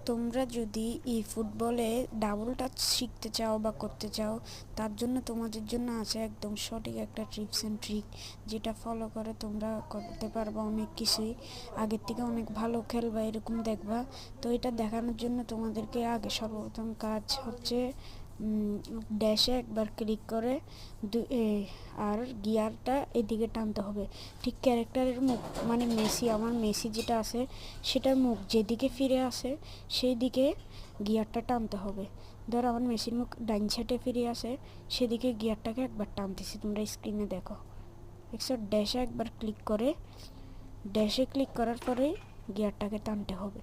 তোমরা যদি এই ফুটবলে ডাবল টাচ শিখতে চাও বা করতে চাও, তার জন্য তোমাদের জন্য আছে একদম সঠিক একটা টিপস অ্যান্ড ট্রিক, যেটা ফলো করে তোমরা করতে পারবা অনেক কিছুই, আগের থেকে অনেক ভালো খেলবা এরকম দেখবা। তো এটা দেখানোর জন্য তোমাদেরকে আগে সর্বপ্রথম কাজ হচ্ছে ড্যাশে একবার ক্লিক করে আর গিয়ারটা এদিকে টানতে হবে। ঠিক ক্যারেক্টারের মুখ, মানে মেসি, আমার মেসি যেটা আছে সেটার মুখ যেদিকে ফিরে আসে সেই দিকে গিয়ারটা টানতে হবে। ধর আমার মেসির মুখ ডাইন সাইডে ফিরে আসে, সেদিকে গিয়ারটাকে একবার টানতেছি, তোমরা স্ক্রিনে দেখো। ড্যাশে একবার ক্লিক করে, ড্যাশে ক্লিক করার পরে গিয়ারটাকে টানতে হবে।